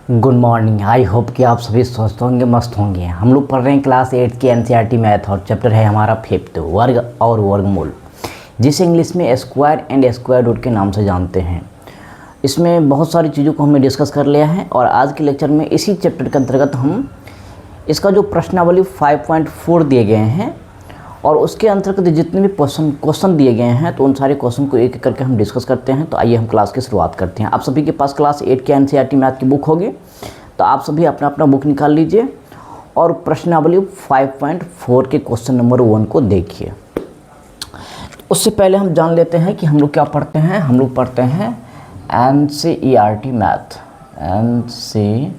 Good morning. I hope कि आप सभी स्वस्थ होंगे, मस्त होंगे। हम लोग पढ़ रहे हैं क्लास 8 की एनसीईआरटी मैथ और चैप्टर है हमारा 5th वर्ग और वर्गमूल, जिसे इंग्लिश में स्क्वायर एंड स्क्वायर रूट के नाम से जानते हैं। इसमें बहुत सारी चीज़ों को हमने डिस्कस कर लिया है और आज के लेक्चर में इसी चैप्टर के अंतर्गत हम इसका जो प्रश्नावली 5.4 दिए गए हैं और उसके अंतर्गत जितने भी क्वेश्चन दिए गए हैं तो उन सारे क्वेश्चन को एक एक करके हम डिस्कस करते हैं। तो आइए हम क्लास की शुरुआत करते हैं। आप सभी के पास क्लास 8 की एनसीईआरटी मैथ की बुक होगी, तो आप सभी अपना अपना बुक निकाल लीजिए और प्रश्नावली 5.4 के क्वेश्चन नंबर 1 को देखिए। उससे पहले हम जान लेते हैं कि हम लोग क्या पढ़ते हैं। हम लोग पढ़ते हैं एनसीईआरटी मैथ, एनसीईआरटी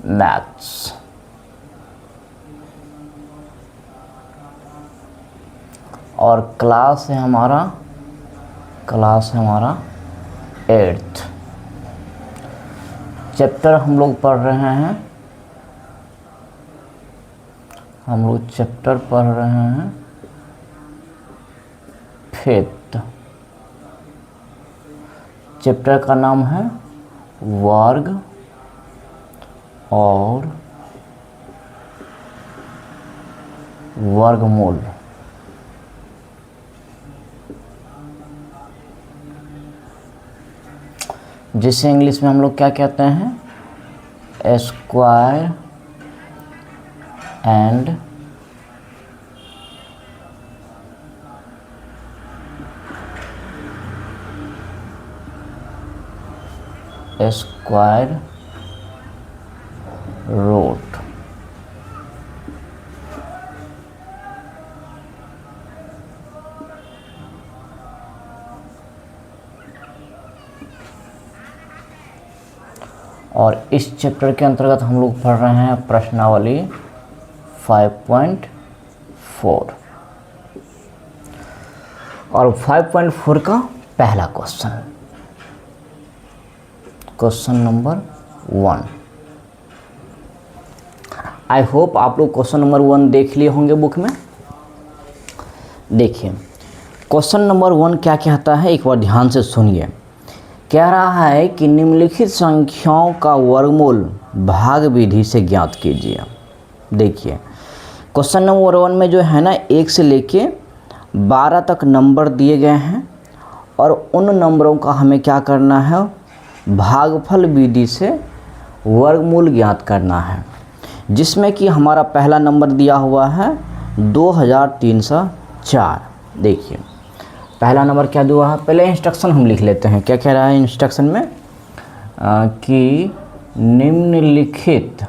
मैथ्स। और क्लास है हमारा 8th। चैप्टर हम लोग पढ़ रहे हैं, चैप्टर पढ़ रहे हैं 5th। चैप्टर का नाम है वर्ग और वर्गमूल। जिसे इंग्लिश में हम लोग क्या कहते हैं, स्क्वायर एंड स्क्वायर रूट। और इस चैप्टर के अंतर्गत हम लोग पढ़ रहे हैं प्रश्नावली 5.4 और 5.4 का पहला क्वेश्चन नंबर 1। आई होप आप लोग क्वेश्चन नंबर 1 देख लिए होंगे बुक में। देखिए क्वेश्चन नंबर 1 क्या कहता है, एक बार ध्यान से सुनिए। कह रहा है कि निम्नलिखित संख्याओं का वर्गमूल भाग विधि से ज्ञात कीजिए। देखिए क्वेश्चन नंबर 1 में जो है ना 1 से लेके 12 तक नंबर दिए गए हैं और उन नंबरों का हमें क्या करना है, भागफल विधि से वर्गमूल ज्ञात करना है। जिसमें कि हमारा पहला नंबर दिया हुआ है 2304। देखिए पहला नंबर क्या दिया है, पहले इंस्ट्रक्शन हम लिख लेते हैं। क्या कह रहा है इंस्ट्रक्शन में कि निम्नलिखित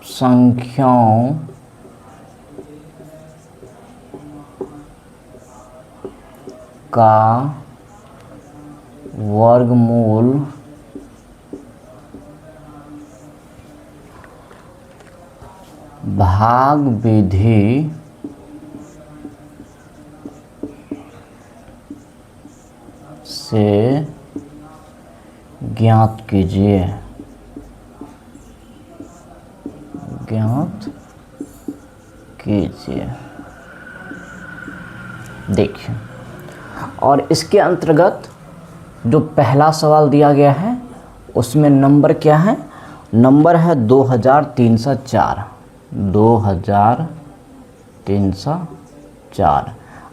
संख्याओं का वर्गमूल भाग विधि से ज्ञात कीजिए। देखिए और इसके अंतर्गत जो पहला सवाल दिया गया है उसमें नंबर क्या है, नंबर है 2304।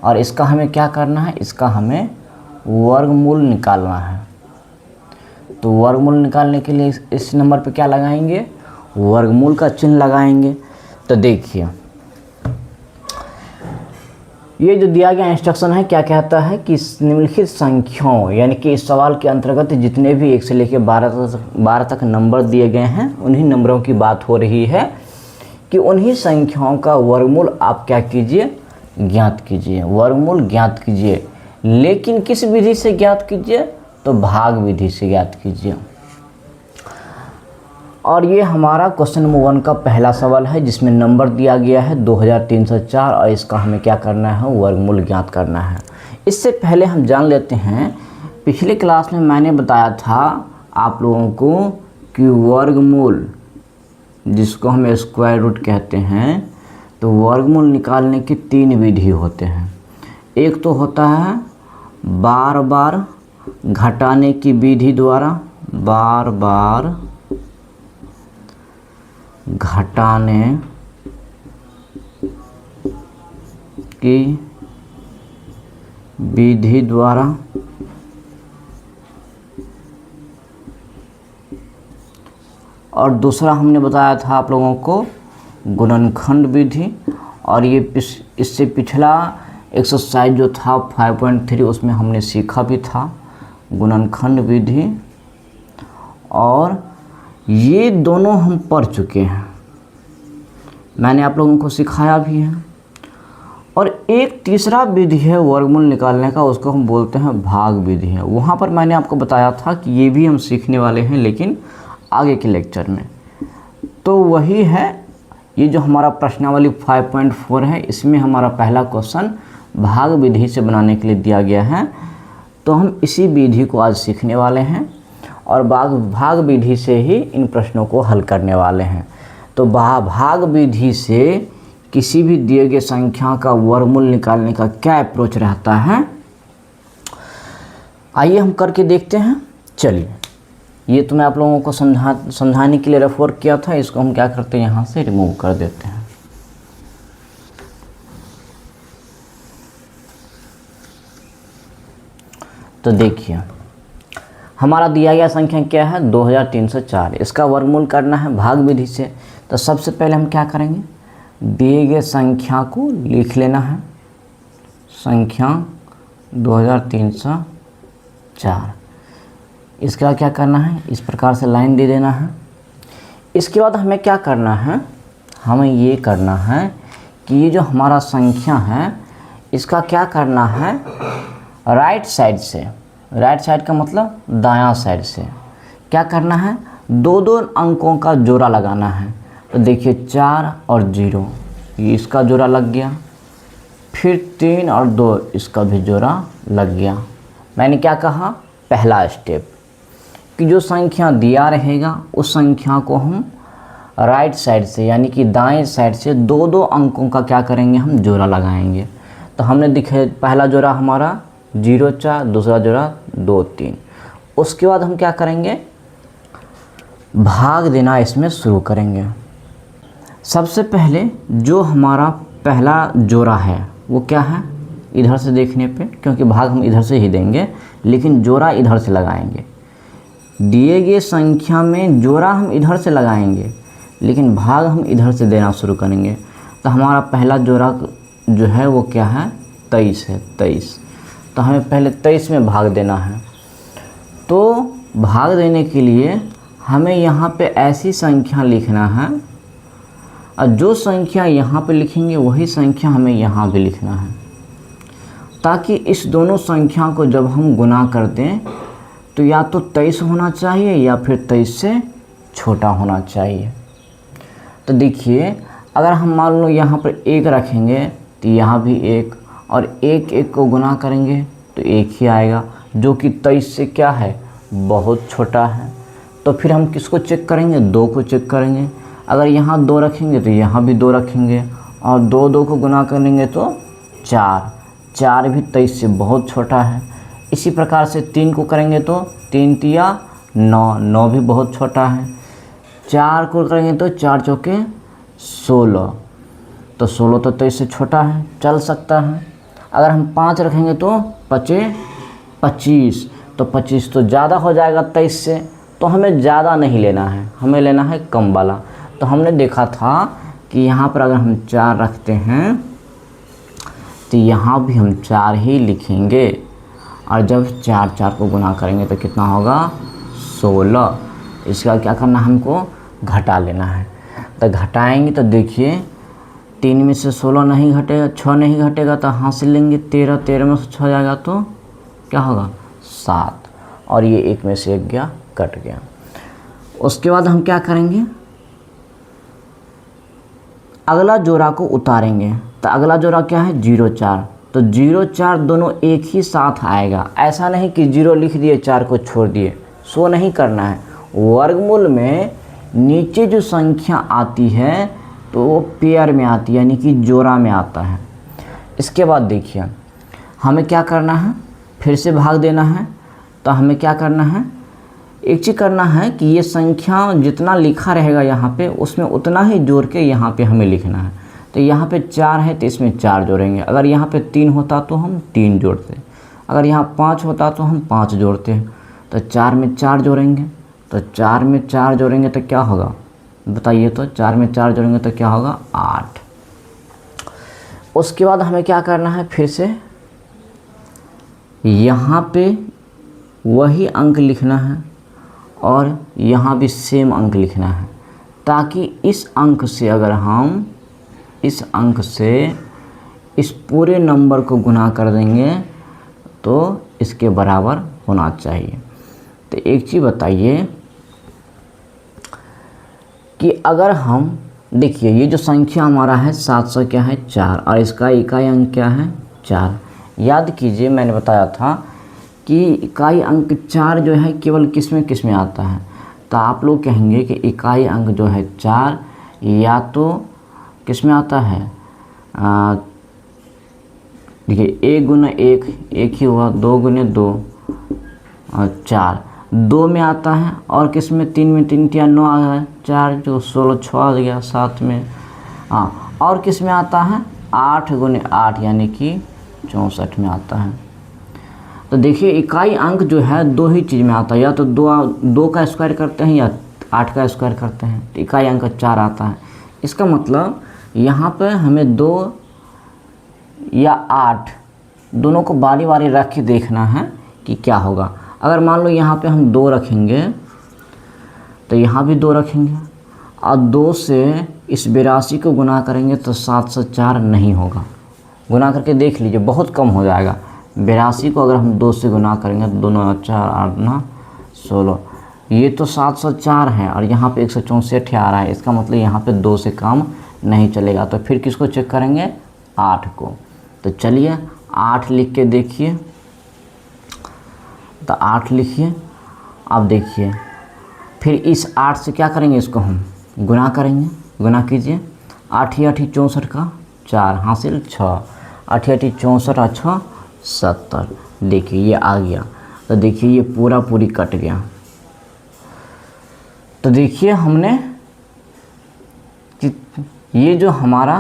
और इसका हमें क्या करना है, इसका हमें वर्गमूल निकालना है। तो वर्गमूल निकालने के लिए इस नंबर पे क्या लगाएंगे, वर्गमूल का चिन्ह लगाएंगे। तो देखिए ये जो दिया गया इंस्ट्रक्शन है क्या कहता है कि निम्नलिखित संख्याओं, यानी कि इस सवाल के अंतर्गत जितने भी 1 से लेकर 12 तक नंबर दिए गए हैं उन्हीं नंबरों की बात हो रही है कि उन्हीं संख्याओं का वर्गमूल आप क्या कीजिए, ज्ञात कीजिए, वर्गमूल ज्ञात कीजिए। लेकिन किस विधि से ज्ञात कीजिए, तो भाग विधि से ज्ञात कीजिए। और ये हमारा क्वेश्चन नंबर 1 का पहला सवाल है जिसमें नंबर दिया गया है 2304 और इसका हमें क्या करना है, वर्गमूल ज्ञात करना है। इससे पहले हम जान लेते हैं, पिछले क्लास में मैंने बताया था आप लोगों को कि वर्गमूल जिसको हम स्क्वायर रूट कहते हैं, तो वर्गमूल निकालने की 3 विधि होते हैं। एक तो होता है बार बार घटाने की विधि द्वारा, बार बार घटाने की विधि द्वारा, और दूसरा हमने बताया था आप लोगों को गुणनखंड विधि। और ये इससे पिछला एक्सरसाइज जो था 5.3 उसमें हमने सीखा भी था गुणनखंड विधि, और ये दोनों हम पढ़ चुके हैं, मैंने आप लोगों को सिखाया भी है। और एक तीसरा विधि है वर्गमूल निकालने का, उसको हम बोलते हैं भाग विधि है। वहाँ पर मैंने आपको बताया था कि ये भी हम सीखने वाले हैं, लेकिन आगे के लेक्चर में। तो वही है, ये जो हमारा प्रश्नावली 5.4 है, इसमें हमारा पहला क्वेश्चन भाग विधि से बनाने के लिए दिया गया है। तो हम इसी विधि को आज सीखने वाले हैं और भाग विधि से ही इन प्रश्नों को हल करने वाले हैं। तो भाग विधि से किसी भी दिए गए संख्या का वर्गमूल निकालने का क्या अप्रोच रहता है, आइए हम करके देखते हैं। चलिए, ये तो मैं आप लोगों को समझाने के लिए रेफर किया था, इसको हम क्या करते हैं, यहाँ से रिमूव कर देते हैं। तो देखिए, हमारा दिया गया संख्या क्या है 2304, इसका वर्गमूल करना है भाग विधि से। तो सबसे पहले हम क्या करेंगे, दिए गए संख्या को लिख लेना है, संख्या 2304। इसका क्या करना है, इस प्रकार से लाइन दे देना है। इसके बाद हमें क्या करना है, हमें ये करना है कि ये जो हमारा संख्या है इसका क्या करना है, राइट साइड से, राइट साइड का मतलब दायां साइड से क्या करना है, 2 अंकों का जोड़ा लगाना है। तो देखिए 4 और 0, ये इसका जोड़ा लग गया, फिर 3 और 2 इसका भी जोड़ा लग गया। मैंने क्या कहा, पहला स्टेप कि जो संख्या दिया रहेगा उस संख्या को हम राइट साइड से यानी कि दाएं साइड से 2 अंकों का क्या करेंगे, हम जोड़ा लगाएंगे। तो हमने दिखे पहला जोड़ा हमारा 0 4, दूसरा जोड़ा 2 3। उसके बाद हम क्या करेंगे, भाग देना इसमें शुरू करेंगे। सबसे पहले जो हमारा पहला जोड़ा है वो क्या है, इधर से देखने पे, क्योंकि भाग हम इधर से ही देंगे लेकिन जोड़ा इधर से लगाएंगे। दिए गए संख्या में जोड़ा हम इधर से लगाएंगे लेकिन भाग हम इधर से देना शुरू करेंगे। तो हमारा पहला जोड़ा जो है वो क्या है, 23 है, 23। तो हमें पहले 23 में भाग देना है। तो भाग देने के लिए हमें यहाँ पे ऐसी संख्या लिखना है, और जो संख्या यहाँ पे लिखेंगे वही संख्या हमें यहाँ भी लिखना है, ताकि इस दोनों संख्या को जब हम गुना कर दें तो या तो 23 होना चाहिए या फिर 23 से छोटा होना चाहिए। तो देखिए, अगर हम मान लो यहाँ पर 1 रखेंगे तो यहाँ भी 1, और 1 को गुना करेंगे तो 1 ही आएगा, जो कि 23 से क्या है, बहुत छोटा है। तो फिर हम किसको चेक करेंगे, 2 को चेक करेंगे। अगर यहाँ 2 रखेंगे तो यहाँ भी 2 रखेंगे, और 2 को गुना करेंगे तो 4 भी 23 से बहुत छोटा है। इसी प्रकार से 3 को करेंगे तो 3 तिया 9 भी बहुत छोटा है। 4 को करेंगे तो 4 चौके 16, तो 16 तो 23 से छोटा है, चल सकता है। अगर हम 5 रखेंगे तो 5 25, तो 25 तो ज़्यादा हो जाएगा 23 से, तो हमें ज़्यादा नहीं लेना है, हमें लेना है कम वाला। तो हमने देखा था कि यहाँ पर अगर हम 4 रखते हैं तो यहाँ भी हम 4 ही लिखेंगे, और जब 4 को गुना करेंगे तो कितना होगा, 16। इसका क्या करना है, हमको घटा लेना है। तो घटाएंगे तो देखिए 3 में से 16 नहीं घटेगा, 6 नहीं घटेगा, तो हासिल लेंगे 13 में से 6 जाएगा तो क्या होगा, 7, और ये 1 में से 1 गया, कट गया। उसके बाद हम क्या करेंगे, अगला जोड़ा को उतारेंगे। तो अगला जोड़ा क्या है, 0 4, तो 0 4 दोनों एक ही साथ आएगा। ऐसा नहीं कि 0 लिख दिए 4 को छोड़ दिए, सो नहीं करना है। वर्गमूल में नीचे जो संख्या आती है तो वो पेयर में आती है, यानी कि जोड़ा में आता है। इसके बाद देखिए हमें क्या करना है, फिर से भाग देना है। तो हमें क्या करना है, एक चीज़ करना है कि ये संख्या जितना लिखा रहेगा यहाँ पे उसमें उतना ही जोड़ के यहाँ पे हमें लिखना है। तो यहाँ पे 4 है तो इसमें 4 जोड़ेंगे। अगर यहाँ पे 3 होता तो हम 3 जोड़ते, अगर यहाँ 5 होता तो हम 5 जोड़ते। तो 4 में 4 जोड़ेंगे, तो 4 में 4 जोड़ेंगे तो क्या होगा बताइए। तो 4 में 4 जोड़ेंगे तो क्या होगा 8। उसके बाद हमें क्या करना है, फिर से यहाँ पे वही अंक लिखना है और यहाँ भी सेम अंक लिखना है, ताकि इस अंक से अगर हम इस अंक से इस पूरे नंबर को गुना कर देंगे तो इसके बराबर होना चाहिए। तो एक चीज़ बताइए कि अगर हम देखिए ये जो संख्या हमारा है 700 क्या है 4, और इसका इकाई अंक क्या है 4। याद कीजिए मैंने बताया था कि इकाई अंक 4 जो है केवल किस में आता है। तो आप लोग कहेंगे कि इकाई अंक जो है 4 या तो किस में आता है, देखिए 1 गुना 1 1 ही हुआ, 2 गुने 2 और 4 2 में आता है, और किस में 3 में 3 या 9 आ गया, 4 जो 16 6 आ गया 7 में, हाँ, और किस में आता है 8 गुने 8 यानी कि 64 में आता है। तो देखिए इकाई अंक जो है 2 ही चीज़ में आता है, या तो 2 का स्क्वायर करते हैं या 8 का स्क्वायर करते हैं, तो इकाई अंक 4 आता है। इसका मतलब यहाँ पे हमें 2 या 8 दोनों को बारी बारी रख के देखना है कि क्या होगा। अगर मान लो यहाँ पे हम 2 रखेंगे तो यहाँ भी 2 रखेंगे, और 2 से इस 82 को गुना करेंगे तो 704 नहीं होगा। गुना करके देख लीजिए बहुत कम हो जाएगा। 82 को अगर हम 2 से गुना करेंगे तो 2 9 4 8 9 16, ये तो 704 है और यहाँ पे 164 आ रहा है। इसका मतलब यहाँ पे 2 से काम नहीं चलेगा। तो फिर किसको चेक करेंगे 8 को। तो चलिए 8 लिख के देखिए, तो 8 लिखिए। अब देखिए फिर इस 8 से क्या करेंगे, इसको हम गुना करेंगे। गुना कीजिए, 8 8 64 का 4 हासिल 6, 8 8 64 और 6 70। देखिए ये आ गया। तो देखिए ये पूरी कट गया। तो देखिए हमने ये जो हमारा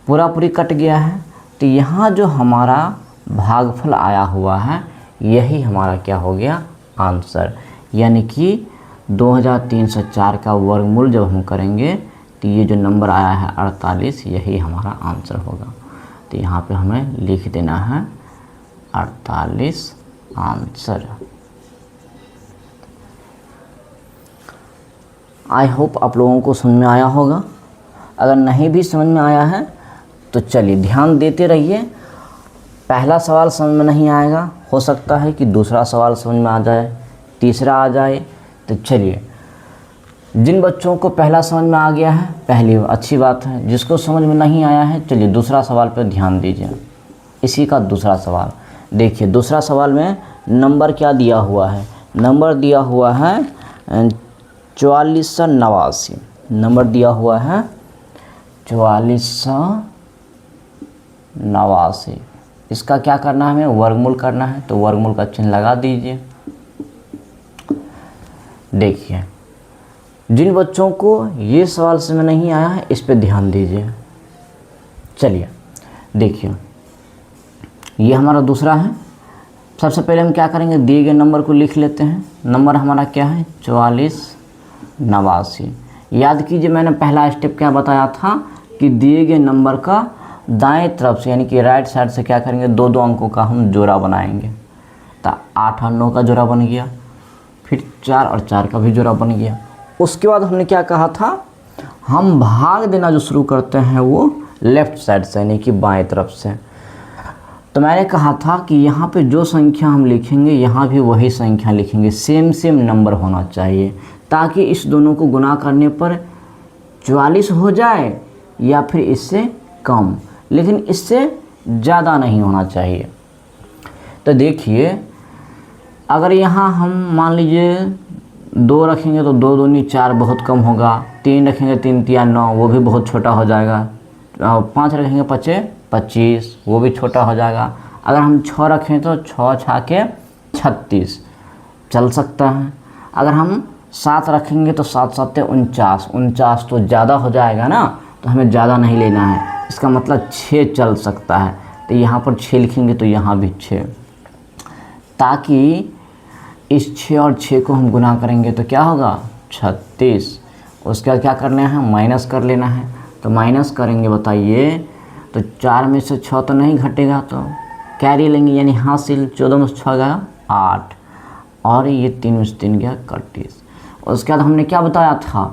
पूरी कट गया है, तो यहाँ जो हमारा भागफल आया हुआ है यही हमारा क्या हो गया आंसर, यानी कि 2304 का वर्गमूल जब हम करेंगे तो ये जो नंबर आया है 48 यही हमारा आंसर होगा। तो यहाँ पे हमें लिख देना है 48 आंसर। आई होप आप लोगों को समझ में आया होगा। अगर नहीं भी समझ में आया है तो चलिए ध्यान देते रहिए। पहला सवाल समझ में नहीं आएगा, हो सकता है कि दूसरा सवाल समझ में आ जाए, तीसरा आ जाए। तो चलिए जिन बच्चों को पहला समझ में आ गया है पहली अच्छी बात है, जिसको समझ में नहीं आया है चलिए दूसरा सवाल पर ध्यान दीजिए। इसी का दूसरा सवाल देखिए। दूसरा सवाल में नंबर क्या दिया हुआ है, नंबर दिया हुआ है 4489। नंबर दिया हुआ है 4489। इसका क्या करना है, हमें वर्गमूल करना है। तो वर्गमूल का चिन्ह लगा दीजिए। देखिए जिन बच्चों को ये सवाल समझ नहीं आया है इस पे ध्यान दीजिए। चलिए देखिए ये हमारा दूसरा है। सबसे पहले हम क्या करेंगे, दिए गए नंबर को लिख लेते हैं। नंबर हमारा क्या है 4489। याद कीजिए मैंने पहला स्टेप क्या बताया था कि दिए गए नंबर का दाएं तरफ से यानी कि राइट साइड से क्या करेंगे, 2 अंकों का हम जोड़ा बनाएंगे। तो 8 और 9 का जोड़ा बन गया, फिर 4 और 4 का भी जोड़ा बन गया। उसके बाद हमने क्या कहा था, हम भाग देना जो शुरू करते हैं वो लेफ़्ट साइड से यानी कि बाएं तरफ से। तो मैंने कहा था कि यहाँ पे जो संख्या हम लिखेंगे यहाँ भी वही संख्या लिखेंगे, सेम नंबर होना चाहिए, ताकि इस दोनों को गुना करने पर 44 हो जाए या फिर इससे कम, लेकिन इससे ज़्यादा नहीं होना चाहिए। तो देखिए अगर यहाँ हम मान लीजिए 2 रखेंगे तो 2 दूनी 4 बहुत कम होगा। 3 रखेंगे 3 तिया 9 वो भी बहुत छोटा हो जाएगा। 5 रखेंगे 5 25 वो भी छोटा हो जाएगा। अगर हम 6 रखें तो 6 छाके 36 चल सकता है। अगर हम 7 रखेंगे तो 7 7 49 49 तो ज़्यादा हो जाएगा ना, तो हमें ज़्यादा नहीं लेना है। इसका मतलब 6 चल सकता है, तो यहाँ पर 6 लिखेंगे तो यहाँ भी 6, ताकि इस 6 और 6 को हम गुना करेंगे तो क्या होगा 36। उसके बाद क्या करना है, माइनस कर लेना है। तो माइनस करेंगे बताइए, तो 4 में से 6 तो नहीं घटेगा, तो कैरी लेंगे यानी हासिल। 14 में से 6 गया 8 और ये 3 में से 3 गया 31। उसके बाद हमने क्या बताया था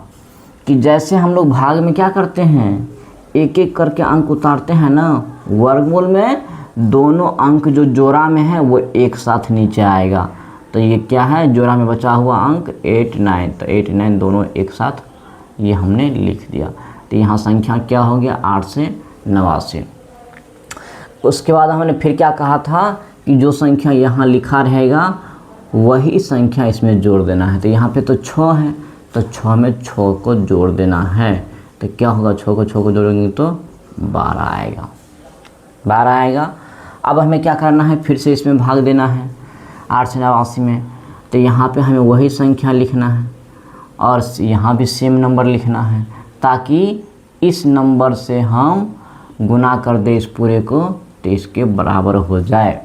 कि जैसे हम लोग भाग में क्या करते हैं, एक एक करके अंक उतारते हैं ना, वर्गमूल में दोनों अंक जो जोड़ा में है वो एक साथ नीचे आएगा। तो ये क्या है, जोड़ा में बचा हुआ अंक 8 9, तो 8 9 दोनों एक साथ ये हमने लिख दिया। तो यहाँ संख्या क्या हो गया 8 से 89। उसके बाद हमने फिर क्या कहा था कि जो संख्या यहाँ लिखा रहेगा वही संख्या इसमें जोड़ देना है। तो यहाँ पे तो 6 है, तो 6 में 6 को जोड़ देना है। तो क्या होगा, 6 को जोड़ेंगे तो 12 आएगा, 12 आएगा। अब हमें क्या करना है, फिर से इसमें भाग देना है 8 से 89 में। तो यहाँ पे हमें वही संख्या लिखना है और यहाँ भी सेम नंबर लिखना है, ताकि इस नंबर से हम गुना कर दे इस पूरे को तो इसके बराबर हो जाए।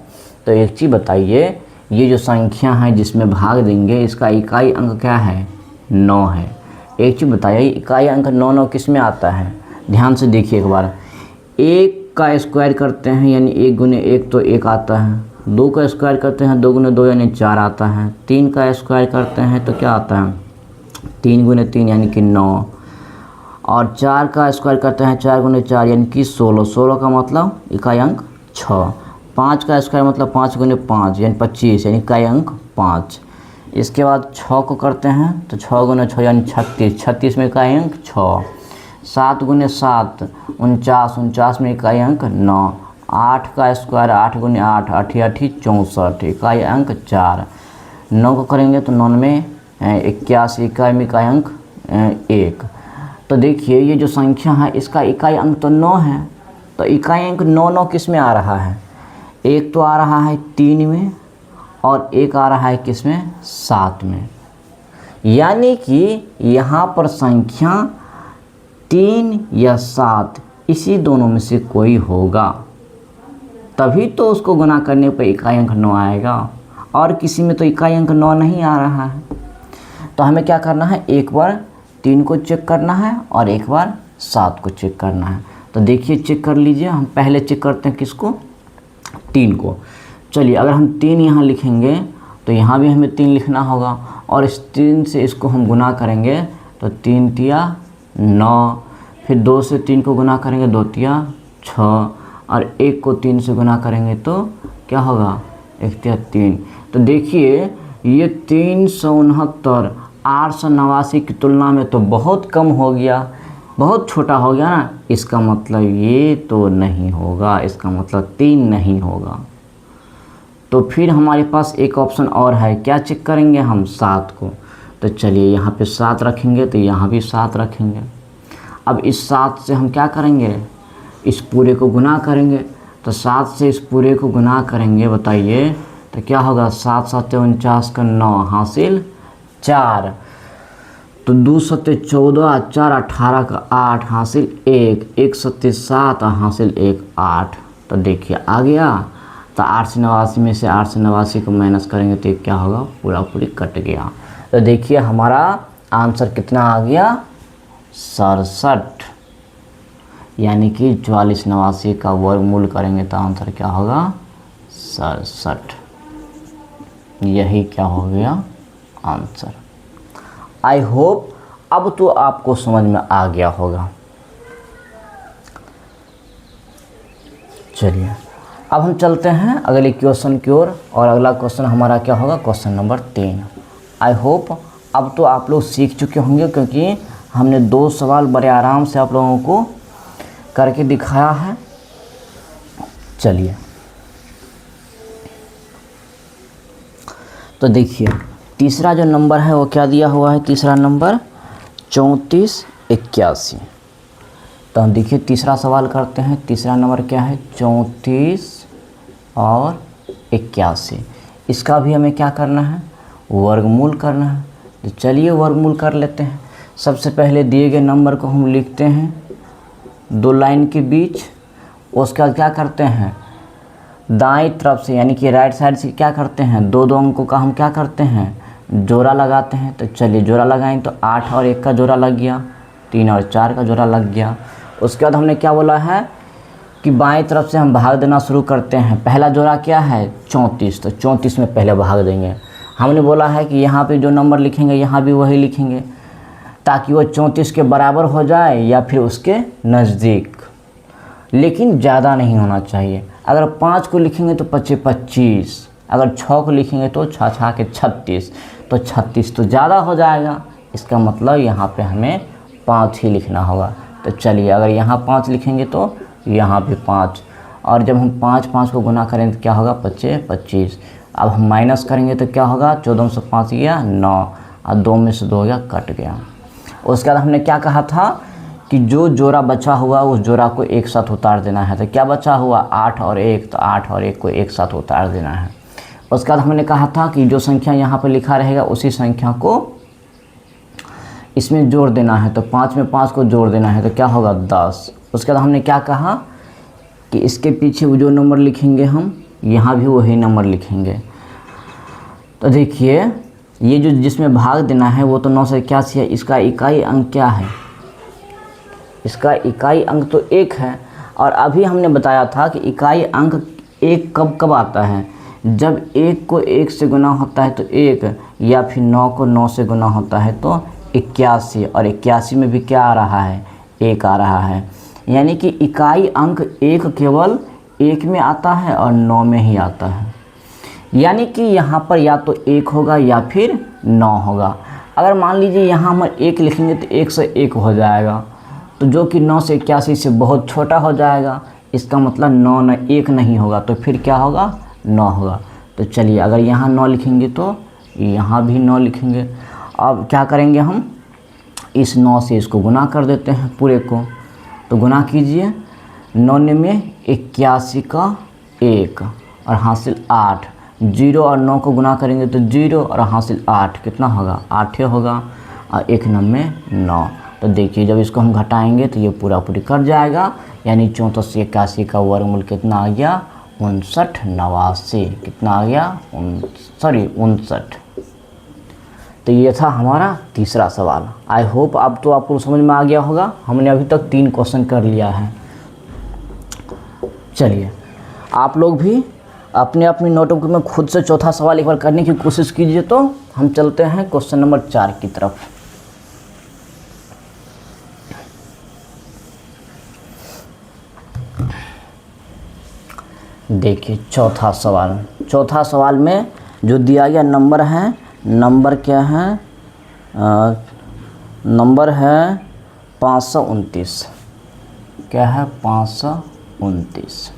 तो एक चीज़ बताइए, ये जो संख्या है जिसमें भाग देंगे इसका इकाई अंक क्या है 9 है। एक चीज़ बताइए, इकाई अंक 9 9 किस में आता है, ध्यान से देखिए एक बार। 1 का स्क्वायर करते हैं यानी 1 गुने 1 तो 1 आता है। 2 का स्क्वायर करते हैं 2 गुने 2 यानी 4 आता है। 3 का स्क्वायर करते हैं तो क्या आता है 3 गुने 3 यानी कि 9। और 4 का स्क्वायर करते हैं 4 गुने 4 यानी कि 16। 16 का मतलब इकाई अंक 6। 5 का स्क्वायर मतलब 5 गुने 5 यानी 25 यानी इकाई अंक 5। इसके बाद 6 को करते हैं तो 6 गुने 6 यानी 36। 36 में इकाई अंक 6। 7 गुने 7 49। 49 में इकाई अंक 9। 8 का स्क्वायर 8 गुने 8 8 8 64 इकाई अंक 4। 9 को करेंगे तो 9 में 81 इकाई में इकाई अंक 1। तो देखिए ये जो संख्या है इसका इकाई अंक तो 9 है, तो इकाई अंक 9 9 किस में आ रहा है, एक तो आ रहा है 3 में और एक आ रहा है किस में 7 में। यानी कि यहाँ पर संख्या 3 या 7 इसी दोनों में से कोई होगा, तभी तो उसको गुना करने पर इकाई अंक 9 आएगा। और किसी में तो इकाई अंक 9 नहीं आ रहा है। तो हमें क्या करना है, एक बार 3 को चेक करना है और एक बार 7 को चेक करना है। तो देखिए चेक कर लीजिए, हम पहले चेक करते हैं किसको, 3 को। चलिए अगर हम 3 यहाँ लिखेंगे तो यहाँ भी हमें 3 लिखना होगा और इस 3 से इसको हम गुना करेंगे तो 3 तिया 9, फिर 2 से 3 को गुना करेंगे 2 तिया 6 और 1 को 3 से गुना करेंगे तो क्या होगा 1 तिया 3। तो देखिए ये 369 889 की तुलना में तो बहुत कम हो गया, बहुत छोटा हो गया ना। इसका मतलब ये तो नहीं होगा, इसका मतलब 3 नहीं होगा। तो फिर हमारे पास एक ऑप्शन और है, क्या चेक करेंगे हम 7 को। तो चलिए यहाँ पे 7 रखेंगे तो यहाँ भी 7 रखेंगे। अब इस 7 से हम क्या करेंगे, इस पूरे को गुना करेंगे। तो 7 से इस पूरे को गुना करेंगे बताइए तो क्या होगा, 7 7 49 का 9 हासिल 4, तो 2 7 14 4 18 का 8 हासिल 1, 1 7 7 हासिल 1 8। तो देखिए आ गया। तो 8 से 89 में से 8 से 89 को माइनस करेंगे तो क्या होगा, पूरा पूरी कट गया। तो देखिए हमारा आंसर कितना आ गया 67, यानी कि 44 89 का वर्गमूल करेंगे तो आंसर क्या होगा 67। यही क्या हो गया आंसर। आई होप अब तो आपको समझ में आ गया होगा। चलिए अब हम चलते हैं अगले क्वेश्चन की ओर और अगला क्वेश्चन हमारा क्या होगा, क्वेश्चन नंबर 3। आई होप अब तो आप लोग सीख चुके होंगे, क्योंकि हमने 2 सवाल बड़े आराम से आप लोगों को करके दिखाया है। चलिए तो देखिए तीसरा जो नंबर है वो क्या दिया हुआ है, तीसरा नंबर 34 81। तो हम देखिए तीसरा सवाल करते हैं। तीसरा नंबर क्या है, 34 और 81। इसका भी हमें क्या करना है, वर्गमूल करना है। तो चलिए वर्गमूल कर लेते हैं। सबसे पहले दिए गए नंबर को हम लिखते हैं 2 लाइन के बीच। उसके बाद क्या करते हैं, दाएं तरफ से यानी कि राइट साइड से क्या करते हैं, 2 अंकों का हम क्या करते हैं, जोड़ा लगाते हैं। तो चलिए जोड़ा लगाएं तो 8 और 1 का जोड़ा लग गया, 3 और 4 का जोड़ा लग गया। उसके बाद हमने क्या बोला है कि बाएं तरफ से हम भाग देना शुरू करते हैं। पहला जोड़ा क्या है, 34, तो 34 में पहले भाग देंगे। हमने बोला है कि यहाँ पे जो नंबर लिखेंगे यहाँ भी वही लिखेंगे, ताकि वो 34 के बराबर हो जाए या फिर उसके नज़दीक, लेकिन ज़्यादा नहीं होना चाहिए। अगर 5 को लिखेंगे तो 25 25, अगर 6 को लिखेंगे तो 6 6 के 36, तो 36 तो ज़्यादा हो जाएगा। इसका मतलब यहाँ पे हमें 5 ही लिखना होगा। तो चलिए अगर यहाँ 5 लिखेंगे तो यहाँ भी 5, और जब हम 5 5 को गुना करेंगे तो क्या होगा, 25 25। अब हम माइनस करेंगे तो क्या होगा, 14 से 5 गया 9, और 2 में से 2 हो गया, कट गया। उसके बाद हमने क्या कहा था कि जो जोड़ा बचा हुआ उस जोड़ा को एक साथ उतार देना है। तो क्या बचा हुआ, 8 और 1, तो 8 और 1 को एक साथ उतार देना है। उसके बाद हमने कहा था कि जो संख्या यहाँ पर लिखा रहेगा उसी संख्या को इसमें जोड़ देना है। तो 5 में 5 को जोड़ देना है तो क्या होगा, 10। उसके बाद हमने क्या कहा कि इसके पीछे वो जो नंबर लिखेंगे हम यहाँ भी वही नंबर लिखेंगे। तो देखिए ये जो जिसमें भाग देना है वो तो 9 से 81 है। इसका इकाई अंक क्या है, इसका इकाई अंक तो 1 है। और अभी हमने बताया था कि इकाई अंक 1 कब कब आता है, जब 1 को 1 से गुना होता है तो 1, या फिर 9 को 9 से गुना होता है तो 81। और 81 में भी क्या आ रहा है, 1 आ रहा है। यानी कि इकाई अंक 1 केवल 1 में आता है और 9 में ही आता है। यानी कि यहाँ पर या तो 1 होगा या फिर 9 होगा। अगर मान लीजिए यहाँ हम 1 लिखेंगे तो 1 से 1 हो जाएगा, तो जो कि 9 से 81 से बहुत छोटा हो जाएगा। इसका मतलब 9 न 1 नहीं होगा, तो फिर क्या होगा, 9 होगा। तो चलिए अगर यहाँ 9 लिखेंगे तो यहाँ भी 9 लिखेंगे। अब क्या करेंगे, हम इस 9 से इसको गुना कर देते हैं पूरे को। तो गुना कीजिए, 9 में 81 का 1 और हासिल 8, 0 और 9 को गुना करेंगे तो 0 और हासिल 8, कितना होगा, 8 होगा, और 1 9 में 9। तो देखिए जब इसको हम घटाएंगे तो ये पूरा पूरी कट जाएगा। यानी 34 से 81 का वर्गमूल कितना आ गया, 59 89। कितना आ गया, 59। तो ये था हमारा तीसरा सवाल। आई होप अब तो आपको समझ में आ गया होगा। हमने अभी तक 3 क्वेश्चन कर लिया है। चलिए आप लोग भी अपने अपनी नोटबुक में खुद से चौथा सवाल एक बार करने की कोशिश कीजिए। तो हम चलते हैं क्वेश्चन नंबर 4 की तरफ। देखिए चौथा सवाल में जो दिया गया नंबर है, नंबर क्या है, नंबर है 529। क्या है, 529।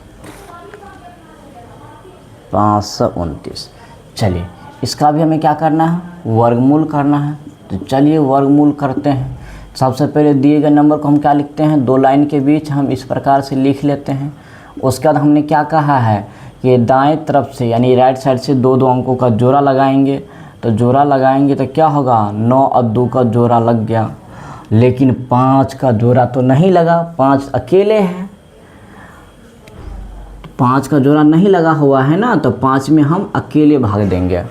चलिए इसका भी हमें क्या करना है, वर्गमूल करना है। तो चलिए वर्गमूल करते हैं। सबसे पहले दिए गए नंबर को हम क्या लिखते हैं, 2 लाइन के बीच हम इस प्रकार से लिख लेते हैं। उसके बाद हमने क्या कहा है कि दाएं तरफ से यानी राइट साइड से 2 अंकों का जोड़ा लगाएंगे। तो जोड़ा लगाएंगे तो क्या होगा, 9 और 2 का जोड़ा लग गया, लेकिन 5 का जोड़ा तो नहीं लगा, 5 अकेले हैं। 5 का जोड़ा नहीं लगा हुआ है ना, तो 5 में हम अकेले भाग देंगे।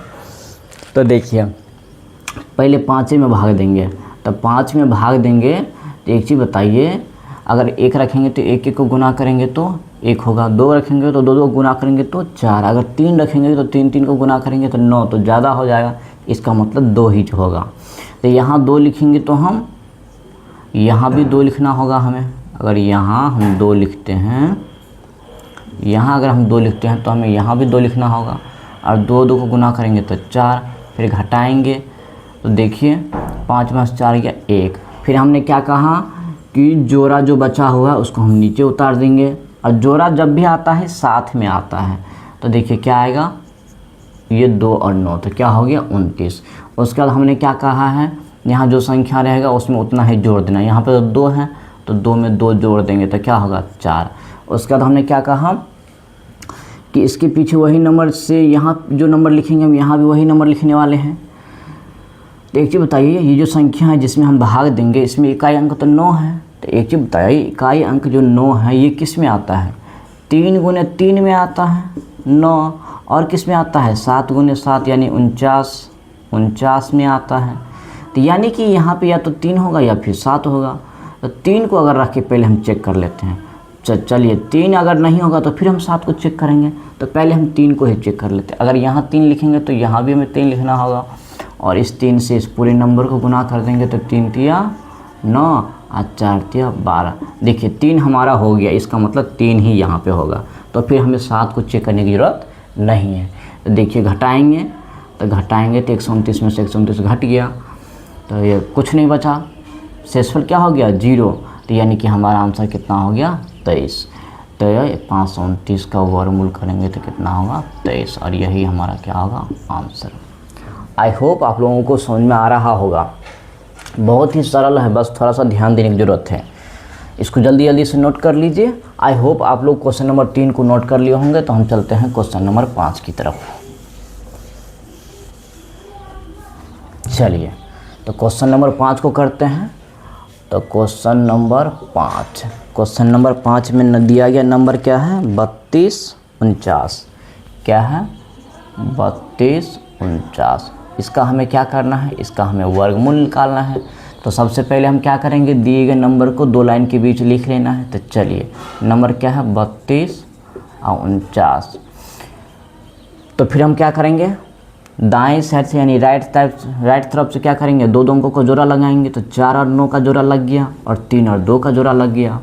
तो देखिए पहले 5 में भाग देंगे। तो 5 में भाग देंगे तो एक चीज़ बताइए, अगर 1 रखेंगे तो 1 1 को गुना करेंगे तो 1 होगा, 2 रखेंगे तो 2 2 गुना करेंगे तो 4, अगर 3 रखेंगे तो 3 3 को गुना करेंगे तो 9, तो ज़्यादा हो जाएगा। इसका मतलब 2 ही होगा। तो यहाँ 2 लिखेंगे तो हम यहाँ भी 2 लिखना होगा हमें। अगर यहाँ हम 2 लिखते हैं, यहाँ अगर हम 2 लिखते हैं तो हमें यहाँ भी 2 लिखना होगा, और 2 2 को गुना करेंगे तो 4, फिर घटाएंगे तो देखिए 5 में 4 गया 1। फिर हमने क्या कहा कि जोड़ा जो बचा हुआ है उसको हम नीचे उतार देंगे, और जोड़ा जब भी आता है साथ में आता है। तो देखिए क्या आएगा, ये 2 और 9, तो क्या हो गया 29। उसके बाद हमने क्या कहा है, यहाँ जो संख्या रहेगा उसमें उतना ही जोड़ देना। यहाँ पे तो 2 है तो 2 में 2 जोड़ देंगे तो क्या होगा 4। उसके बाद हमने क्या कहा कि इसके पीछे वही नंबर से यहाँ जो नंबर लिखेंगे हम यहाँ भी वही नंबर लिखने वाले हैं। तो एक चीज़ बताइए, ये जो संख्या है जिसमें हम भाग देंगे इसमें इकाई अंक तो 9 है। तो एक चीज़ बताइए, इकाई अंक जो 9 है ये किस में आता है, 3 गुने 3 में आता है 9, और किस में आता है 7 गुने 7 यानी 49 में आता है। तो यानी कि यहाँ पे या तो 3 होगा या फिर 7 होगा। तो 3 को अगर रख के पहले हम चेक कर लेते हैं। चलिए 3 अगर नहीं होगा तो फिर हम 7 को चेक करेंगे। तो पहले हम 3 को ही चेक कर लेते हैं। अगर यहाँ 3 लिखेंगे तो यहाँ भी हमें 3 लिखना होगा, और इस 3 से इस पूरे नंबर को गुना कर देंगे तो 3 तिया 9 और 4 तिया 12। देखिए 3 हमारा हो गया, इसका मतलब 3 ही यहाँ पे होगा। तो फिर हमें 7 को चेक करने की ज़रूरत नहीं है। तो देखिए घटाएंगे तो 129 में से 129 घट गया तो ये कुछ नहीं बचा, शेषफल क्या हो गया 0। तो यानी कि हमारा आंसर कितना हो गया 23। तो 529 का वर्गमूल करेंगे तो कितना होगा 23, और यही हमारा क्या होगा आंसर। आई होप आप लोगों को समझ में आ रहा होगा। बहुत ही सरल है, बस थोड़ा सा ध्यान देने की ज़रूरत है। इसको जल्दी जल्दी से नोट कर लीजिए। आई होप आप लोग क्वेश्चन नंबर 3 को नोट कर लिए होंगे। तो हम चलते हैं क्वेश्चन नंबर 5 की तरफ। चलिए तो क्वेश्चन नंबर 5 को करते हैं। तो क्वेश्चन नंबर 5 में दिया गया नंबर क्या है 3249। क्या है 3249। इसका हमें क्या करना है, इसका हमें वर्गमूल निकालना है। तो सबसे पहले हम क्या करेंगे, दिए गए नंबर को 2 लाइन के बीच लिख लेना है। तो चलिए नंबर क्या है 32 और 49। तो फिर हम क्या करेंगे, दाएं साइड से यानी राइट तरफ से क्या करेंगे, 2 अंकों को जोड़ा लगाएंगे। तो 4 और 9 का जोड़ा लग गया, और 3 और 2 का जोड़ा लग गया।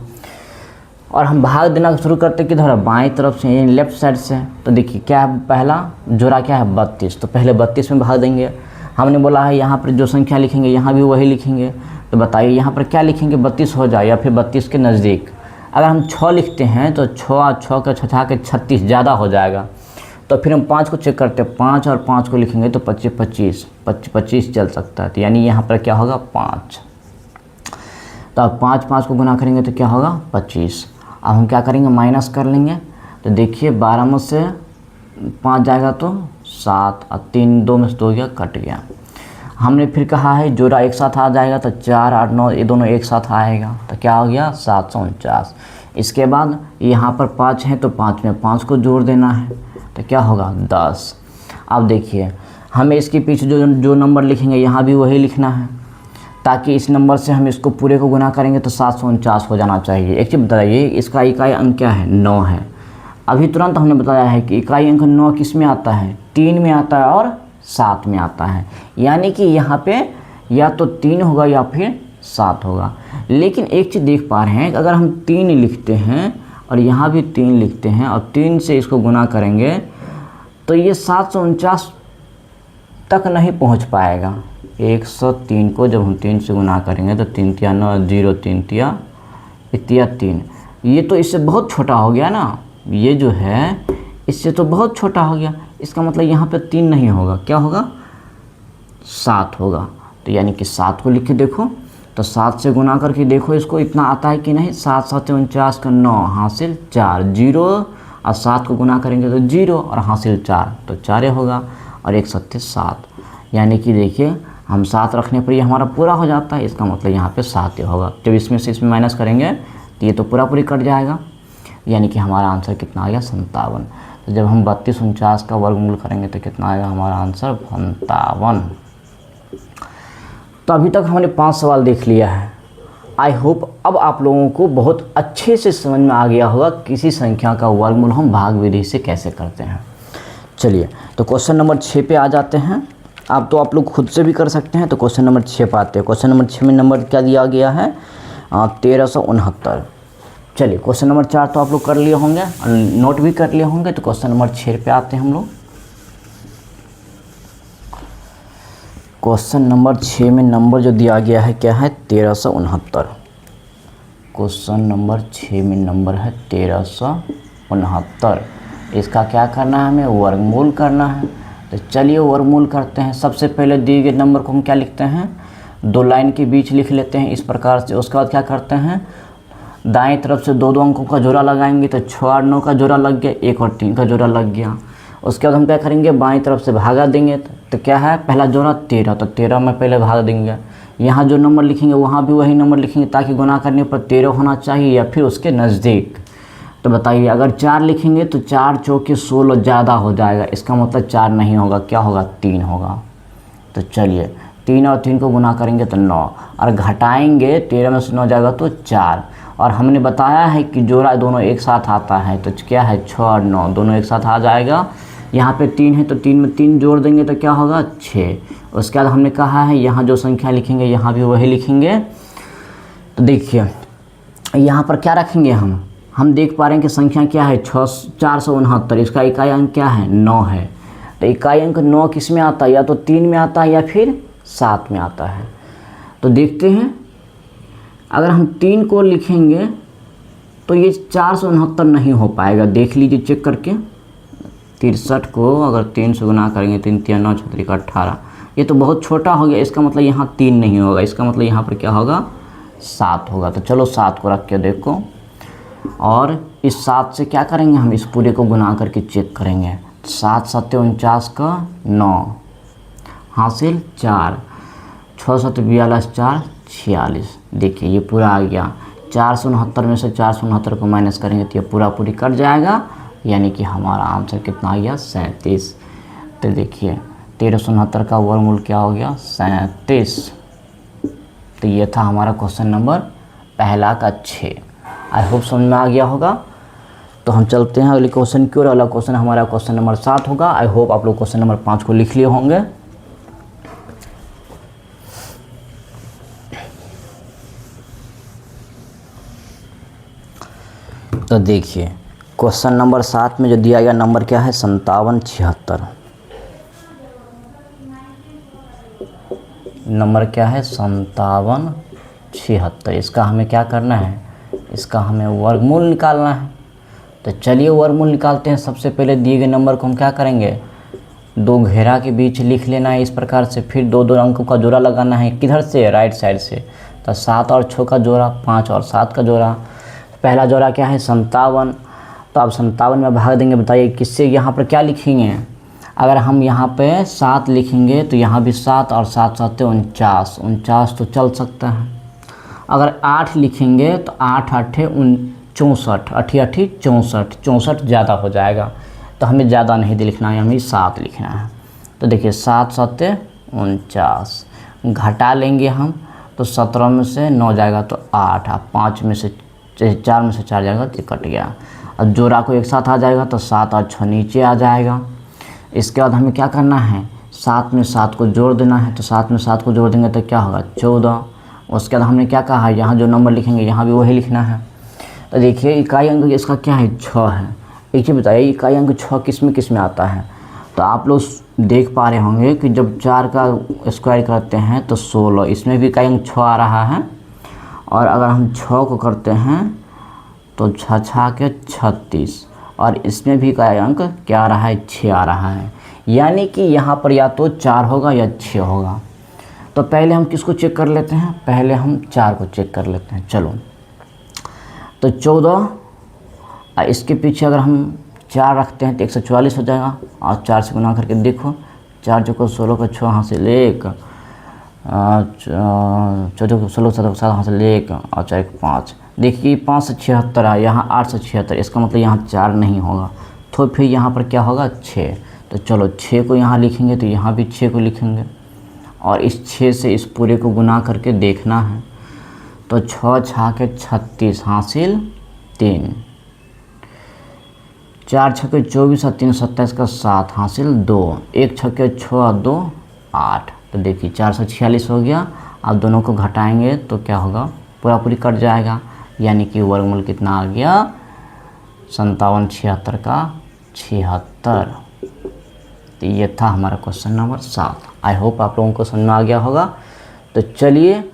और हम भाग देना शुरू करते किधर, बाएं तरफ से यानी लेफ्ट साइड से। तो देखिए क्या है, पहला जोड़ा क्या है 32, तो पहले 32 में भाग देंगे। हमने बोला है यहाँ पर जो संख्या लिखेंगे यहाँ भी वही लिखेंगे। तो बताइए यहाँ पर क्या लिखेंगे, 32 हो जाए या फिर 32 के नज़दीक। अगर हम 6 लिखते हैं तो 6 के छठा के 36 ज़्यादा हो जाएगा। तो फिर हम 5 को चेक करते हैं, 5 और 5 को लिखेंगे तो 25 चल सकता है। तो यानी यहाँ पर क्या होगा 5। तो अब 5 को गुना करेंगे तो क्या होगा 25। अब हम क्या करेंगे, माइनस कर लेंगे। तो देखिए 12 में से 5 जाएगा तो 7, और 3 2 में से 2 गया कट गया। हमने फिर कहा है जोड़ा एक साथ आ जाएगा, तो 4 और 9 ये दोनों एक साथ आएगा। तो क्या हो गया 749। इसके बाद यहाँ पर 5 है तो 5 में 5 को जोड़ देना है, तो क्या होगा 10। अब देखिए हमें इसके पीछे जो नंबर लिखेंगे यहाँ भी वही लिखना है, ताकि इस नंबर से हम इसको पूरे को गुना करेंगे तो 749 हो जाना चाहिए। एक चीज़ बताइए, इसका इकाई अंक क्या है 9 है। अभी तुरंत हमने बताया है कि इकाई अंक 9 किस में आता है, 3 में आता है और 7 में आता है। यानी कि यहाँ पे या तो 3 होगा या फिर 7 होगा। लेकिन एक चीज़ देख पा रहे हैं, अगर हम 3 लिखते हैं और यहाँ भी 3 लिखते हैं और 3 से इसको गुना करेंगे तो ये 749 तक नहीं पहुँच पाएगा। 103 को जब हम 3 से गुना करेंगे तो 3 तिया 9, 0 3 तिया 3, ये तो इससे बहुत छोटा हो गया ना। ये जो है इससे तो बहुत छोटा हो गया। इसका मतलब यहाँ पे 3 नहीं होगा, क्या होगा 7 होगा। तो यानी कि 7 को लिख के देखो, तो 7 से गुना करके देखो इसको इतना आता है कि नहीं। 7 7 49 का 9 हासिल 4, 0 और 7 को गुना करेंगे तो 0 और हासिल 4, तो 4 होगा, और 1 7 7। यानी कि देखिए हम 7 रखने पर ये हमारा पूरा हो जाता है। इसका मतलब यहाँ पे 7 होगा। जब इसमें से इसमें माइनस करेंगे तो ये तो पूरी कट जाएगा। यानी कि हमारा आंसर कितना आ गया 57। तो जब हम 3249 का वर्गमूल करेंगे तो कितना आएगा हमारा आंसर 57। तो अभी तक हमने 5 सवाल देख लिया है। आई होप अब आप लोगों को बहुत अच्छे से समझ में आ गया होगा किसी संख्या का वर्गमूल हम भाग विधि से कैसे करते हैं। चलिए तो क्वेश्चन नंबर 6 पे आ जाते हैं। आप लोग खुद से भी कर सकते हैं। तो क्वेश्चन नंबर 6 पे आते हैं। क्वेश्चन नंबर 6 में नंबर क्या दिया गया है 1369। चलिए क्वेश्चन नंबर 4 तो आप लोग कर लिए होंगे और नोट भी कर लिए होंगे। तो क्वेश्चन नंबर 6 पे आते हैं हम लोग। क्वेश्चन नंबर 6 में नंबर जो दिया गया है क्या है 1369। क्वेश्चन नंबर 6 में नंबर है 1369। इसका क्या करना है, हमें वर्गमूल करना है। तो चलिए वर्गमूल करते हैं। सबसे पहले दिए गए नंबर को हम क्या लिखते हैं, 2 लाइन के बीच लिख लेते हैं इस प्रकार से। उसके बाद क्या करते हैं, दाएं तरफ से 2 अंकों का जोड़ा लगाएंगे, तो 6 और 9 का जोड़ा लग गया, 1 और 3 का जोड़ा लग गया। उसके बाद हम क्या करेंगे, बाएं तरफ से भागा देंगे, तो क्या है, पहला जोड़ा 13, तो 13 में पहले भाग देंगे। यहाँ जो नंबर लिखेंगे वहाँ भी वही नंबर लिखेंगे, ताकि गुना करने पर 13 होना चाहिए या फिर उसके नज़दीक। तो बताइए, अगर 4 लिखेंगे तो 4 चौके 16 ज़्यादा हो जाएगा, इसका मतलब 4 नहीं होगा, क्या होगा, 3 होगा। तो चलिए 3 और 3 को गुना करेंगे तो 9, और घटाएंगे 13 में से 9 जाएगा तो 4। और हमने बताया है कि जोड़ा दोनों एक साथ आता है, तो क्या है, 6 और 9 दोनों एक साथ आ जाएगा। यहाँ पे 3 है तो 3 में 3 जोड़ देंगे तो क्या होगा, 6। उसके बाद हमने कहा है यहाँ जो संख्या लिखेंगे यहाँ भी वही लिखेंगे। तो देखिए यहाँ पर क्या रखेंगे, हम देख पा रहे हैं कि संख्या क्या है, 469। इसका इकाई अंक क्या है, 9 है। तो इकाई अंक 9 किस में आता है, या तो 3 में आता है या फिर 7 में आता है। तो देखते हैं, अगर हम 3 को लिखेंगे तो ये 469 नहीं हो पाएगा। देख लीजिए चेक करके, 63 को अगर 3 से गुना करेंगे, 3 3 9 6 18, ये तो बहुत छोटा हो गया। इसका मतलब यहाँ 3 नहीं होगा, इसका मतलब यहाँ पर क्या होगा, 7 होगा। तो चलो 7 को रख के देखो, और इस 7 से क्या करेंगे, हम इस पूरे को गुना करके चेक करेंगे। 7 7 49 का 9 हासिल 4, 6 7 42 4 46। देखिए ये पूरा आ गया। 469 में से 469 को माइनस करेंगे तो ये पूरा पूरी कट जाएगा, यानी कि हमारा आंसर कितना आ गया, 37। तो देखिए 1369 का वर्गमूल क्या हो गया, 37। तो ये था हमारा क्वेश्चन नंबर पहला का 6। आई होप समझ में आ गया होगा। तो हम चलते हैं अगले क्वेश्चन की ओर। अगला क्वेश्चन हमारा क्वेश्चन नंबर 7 होगा। आई होप आप लोग क्वेश्चन नंबर 5 को लिख लिए होंगे। तो देखिए क्वेश्चन नंबर 7 में जो दिया गया नंबर क्या है, 5776। नंबर क्या है, 5776। इसका हमें क्या करना है, इसका हमें वर्गमूल निकालना है। तो चलिए वर्गमूल निकालते हैं। सबसे पहले दिए गए नंबर को हम क्या करेंगे, 2 घेरा के बीच लिख लेना है इस प्रकार से। फिर 2 अंकों का जोड़ा लगाना है, किधर से, राइट साइड से। तो 7 और 6 का जोड़ा, 5 और 7 का जोड़ा। पहला जोड़ा क्या है, 57। तो अब 57 में भाग देंगे। बताइए किससे, यहाँ पर क्या लिखेंगे, अगर हम यहाँ पे 7 लिखेंगे तो यहाँ भी 7, और 7 7 49, 49 तो चल सकता है। अगर 8 लिखेंगे तो 8 8 64, 8 8 64, 64 ज़्यादा हो जाएगा। तो हमें ज़्यादा नहीं लिखना है, हमें 7 लिखना है। तो देखिए 7 7 49, घटा लेंगे हम तो 17 में से 9 जाएगा तो 8, 5 में से 4 में से 4 जाएगा तो कट गया। अब जोड़ा को एक साथ आ जाएगा तो 7 और 6 नीचे आ जाएगा। इसके बाद हमें क्या करना है, 7 में 7 को जोड़ देना है। तो 7 में 7 को जोड़ देंगे तो क्या होगा, 14। उसके बाद हमने क्या कहा है, यहाँ जो नंबर लिखेंगे यहाँ भी वही लिखना है। तो देखिए इकाई अंक इसका क्या है, 6 है। एक चीज़ बताइए, इकाई अंक 6 किस में आता है। तो आप लोग देख पा रहे होंगे कि जब 4 का स्क्वायर करते हैं तो 16, इसमें भी इकाई अंक 6 आ रहा है। और अगर हम 6 को करते हैं तो 6 6 के 36, और इसमें भी इकाई अंक क्या आ रहा है, 6 आ रहा है। यानी कि यहाँ पर या तो 4 होगा या 6 होगा। तो पहले हम किसको चेक कर लेते हैं, पहले हम 4 को चेक कर लेते हैं। चलो तो 14, इसके पीछे अगर हम 4 रखते हैं तो 144 हो जाएगा। और 4 से गुना करके देखो, 4 चौको 16 का 6 हाथ से लेक, 14 को 16 7 हाथ से लेक, और 4 5। देखिए 5 से 76 है, यहाँ 8 से 76, इसका मतलब यहाँ 4 नहीं होगा। तो फिर यहाँ पर क्या होगा, 6। तो चलो 6 को यहाँ लिखेंगे तो यहाँ भी 6 को लिखेंगे, और इस 6 से इस पूरे को गुना करके देखना है। तो 6 6 के 36 हासिल 3, 4 6 के 24 और 3 27 का 7 हासिल 2, 1 6 के 6 और 2 8। तो देखिए 446 हो गया। अब दोनों को घटाएंगे तो क्या होगा, पूरा पूरी कट जाएगा। यानी कि वर्गमूल कितना आ गया, 5776 का 76। तो ये था हमारा क्वेश्चन नंबर 7। आई होप आप लोगों को समझ में आ गया होगा। तो चलिए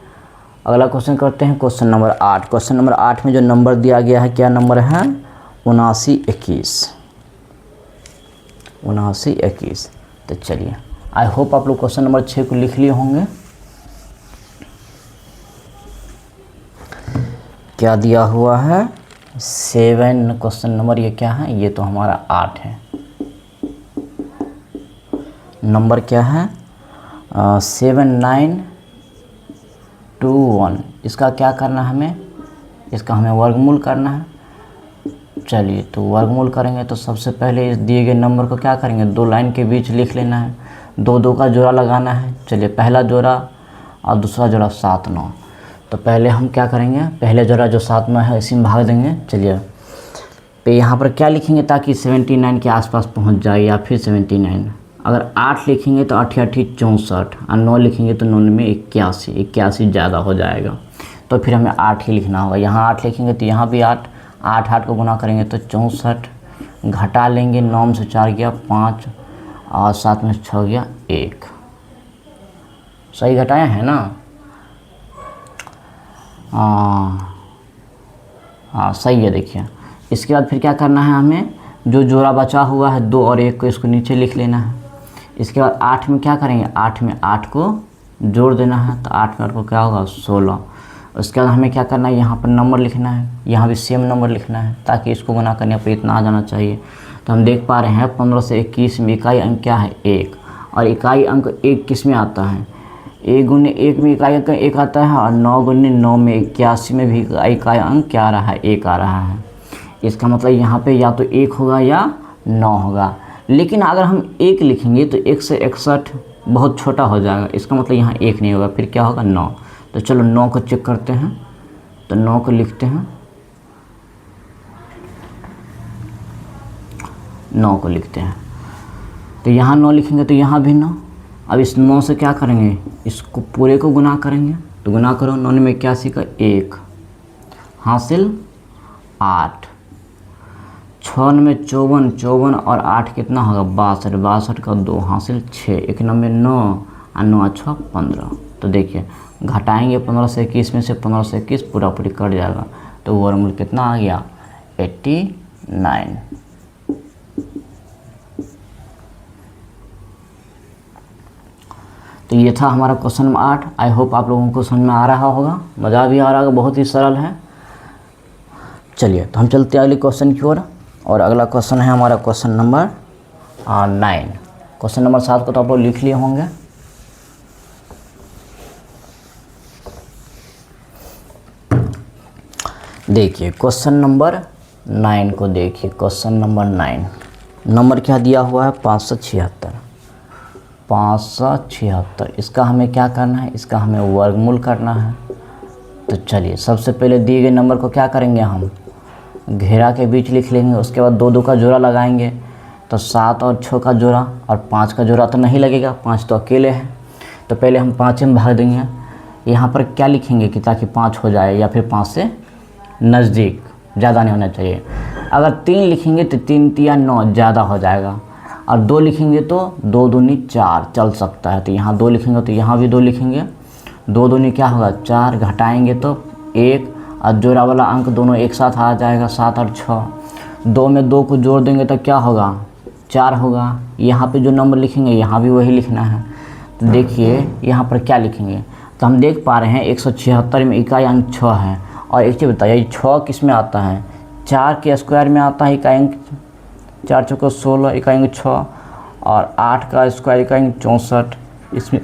अगला क्वेश्चन करते हैं, क्वेश्चन नंबर 8। क्वेश्चन नंबर 8 में जो नंबर दिया गया है, क्या नंबर है, 79 21। 79 21। तो चलिए, आई होप आप लोग क्वेश्चन नंबर 6 को लिख लिए होंगे। क्या दिया हुआ है 7 क्वेश्चन नंबर, ये क्या है, ये तो हमारा 8 है। नंबर क्या है 7921। इसका क्या करना है हमें, इसका हमें वर्गमूल करना है। चलिए तो वर्गमूल करेंगे तो सबसे पहले इस दिए गए नंबर को क्या करेंगे, 2 लाइन के बीच लिख लेना है, 2 का जोड़ा लगाना है। चलिए पहला जोड़ा और दूसरा जोड़ा 7 9। तो पहले हम क्या करेंगे, पहले जोड़ा जो 7 9 है इसी में भाग देंगे। चलिए तो यहाँ पर क्या लिखेंगे ताकि 79 के आसपास पहुँच जाए, या फिर 79। अगर 8 लिखेंगे तो 8 8 64, और 9 लिखेंगे तो 9 में 81, 81 ज़्यादा हो जाएगा, तो फिर हमें 8 ही लिखना होगा। यहाँ 8 लिखेंगे तो यहाँ भी 8, 8 8 को गुना करेंगे तो 64, घटा लेंगे, 9 में से 4 गया 5, और 7 में से 6 गया 1। सही घटाया है ना? हाँ सही है। देखिए इसके बाद फिर क्या करना है, हमें जो जोड़ा बचा हुआ है 2 और 1 को, इसको नीचे लिख लेना है। इसके बाद 8 में क्या करेंगे, 8 में 8 को जोड़ देना है, तो 8 में 8 को क्या होगा 16। उसके बाद हमें क्या करना है, यहाँ पर नंबर लिखना है, यहाँ भी सेम नंबर लिखना है, ताकि इसको गुना करने पर इतना आ जाना चाहिए। तो हम देख पा रहे हैं 15 से 21 में इकाई अंक क्या है 1, और इकाई अंक 1 किस में आता है, 1 गुने 1 में इकाई अंक 1 आता है, और 9 गुने 9 में 81 में भी इकाई अंक क्या आ रहा है 1 आ रहा है। इसका मतलब यहाँ पे या तो 1 होगा या 9 होगा। लेकिन अगर हम 1 लिखेंगे तो 1 से 61 बहुत छोटा हो जाएगा, इसका मतलब यहाँ 1 नहीं होगा, फिर क्या होगा 9। तो चलो 9 को चेक करते हैं, तो 9 को लिखते हैं, 9 को लिखते हैं। तो यहाँ 9 लिखेंगे तो यहाँ भी 9। अब इस 9 से क्या करेंगे, इसको पूरे को गुना करेंगे। तो गुना करो, 9 में 81 का 1 हासिल 8, 6 में 54, 54 और 8 कितना होगा 62, 62 का 2 हासिल 6, 1 में 9 और 9 6 15। तो देखिए घटाएंगे 15 से 21 में से 15 से 21 पूरा पूरी कट जाएगा, तो वर्गमूल कितना आ गया 89। तो ये था हमारा क्वेश्चन नंबर 8। आई होप आप लोगों को समझ में आ रहा होगा, मज़ा भी आ रहा होगा, बहुत ही सरल है। चलिए तो हम चलते हैं अगले क्वेश्चन की ओर, और अगला क्वेश्चन है हमारा क्वेश्चन नंबर 9। क्वेश्चन नंबर 7 को तो आप लोग लिख लिए होंगे। देखिए क्वेश्चन नंबर 9 को देखिए, क्वेश्चन नंबर 9 नंबर क्या दिया हुआ है 576। 576 इसका हमें क्या करना है, इसका हमें वर्गमूल करना है। तो चलिए सबसे पहले दिए गए नंबर को क्या करेंगे, हम घेरा के बीच लिख लेंगे। उसके बाद 2 का जोड़ा लगाएंगे, तो 7 और 6 का जोड़ा, और 5 का जोड़ा तो नहीं लगेगा, 5 तो अकेले हैं। तो पहले हम 5 में भाग देंगे। यहाँ पर क्या लिखेंगे कि ताकि 5 हो जाए, या फिर 5 से नज़दीक, ज़्यादा नहीं होना चाहिए। अगर 3 लिखेंगे तो 3 या 9 ज़्यादा हो जाएगा, और 2 लिखेंगे तो 2 दूनी 4 चल सकता है। तो यहाँ 2 लिखेंगे तो यहाँ भी 2 लिखेंगे, 2 दूनी क्या होगा 4, घटाएंगे तो 1, और जोड़ा वाला अंक दोनों एक साथ आ जाएगा 7 और 6। 2 में 2 को जोड़ देंगे तो क्या होगा 4 होगा। यहाँ पे जो नंबर लिखेंगे यहाँ भी वही लिखना है। तो देखिए यहाँ पर क्या लिखेंगे, तो हम देख पा रहे हैं 176 में इकाई अंक 6 है। और एक चीज़ बताइए 6 किस में आता है, 4 के स्क्वायर में आता है इकाई अंक 4 चौको 16 इकाई अंक 6, और 8 का स्क्वायर इकाई अंक 64, इसमें